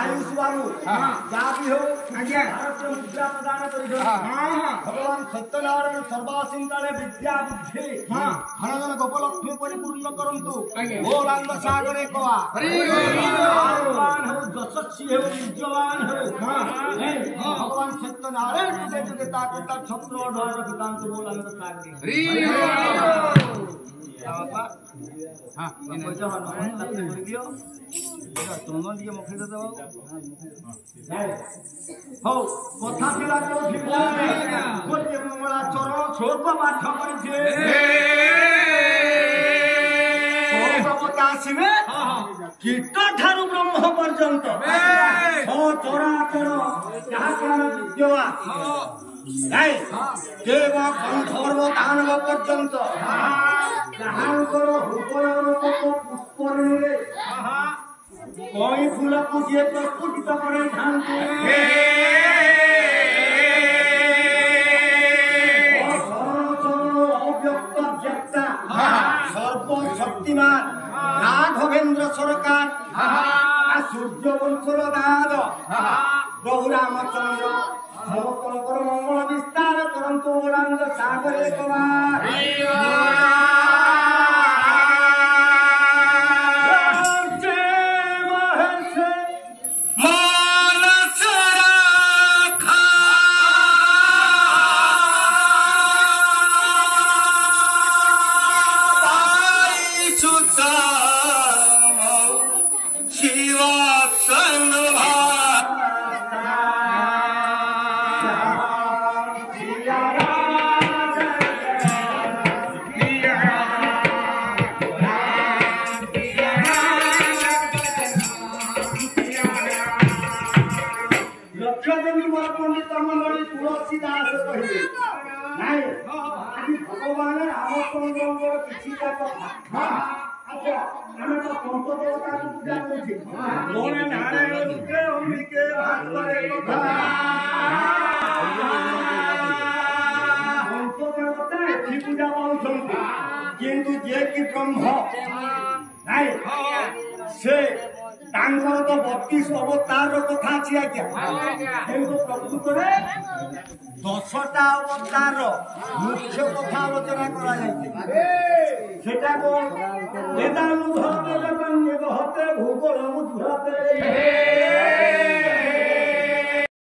आयुष बाबू जहाँ भी हो भारत मुद्रा प्रदान कर भगवान सत्यनारायण सर्वासिंताले विद्या बुद्धि धन गोपलक्ष्मी परिपूर्ण करंतु गोलांग सागरे कवा भगवान हो यशस्वी हो विद्यमान हो भगवान सत्यनारायण तुझे तुझे ताकता छत्र ढोल रखतांत गोलांग सागरे हाँ तुम दिए मुखे दे दो हो कथा थिला तो गोटे मंगला चरण छोट पाठ करछे सर्वता आसीबे कीट ठारू ब्रह्म पर्यंत हो चराचर जहा कोन विद्यवा নাই দেব গন্ধর্ব দানব পর্যন্ত যাহাঙ্কর রূপর পুষ্পরে কই ফুলକୁ ଯିଏ ପ୍ରସ୍ଫୁଟିତ করে ধানকে অব্যক্ত ব্যক্তা সর্বশক্তিমান রাঘবেন্দ্র সরকার সূর্যবংশর দাদ প্রভু রামচন্দ্র সমস্ত মঙ্গল বিস্তার করন্তু গোলাঙ্গ সাগরে কুমার भगवान रामचंद्र किसी का कथा अच्छा हमें तो पंच देवता की पूजा करछे मोने नारायण के अंबिके भास्करे कथा पंच देवता की पूजा पाउछन्ति किंतु जे कि ब्रह्म नाही से तांकर तो 32 अवतार कथा अछि आज्ञा किंतु प्रकृत रे 10टा अवतार मुख्य कथा आलोचना करा जायछि सेटा को वेदांत धर्म जगन में बहते भूगोल बुद्धते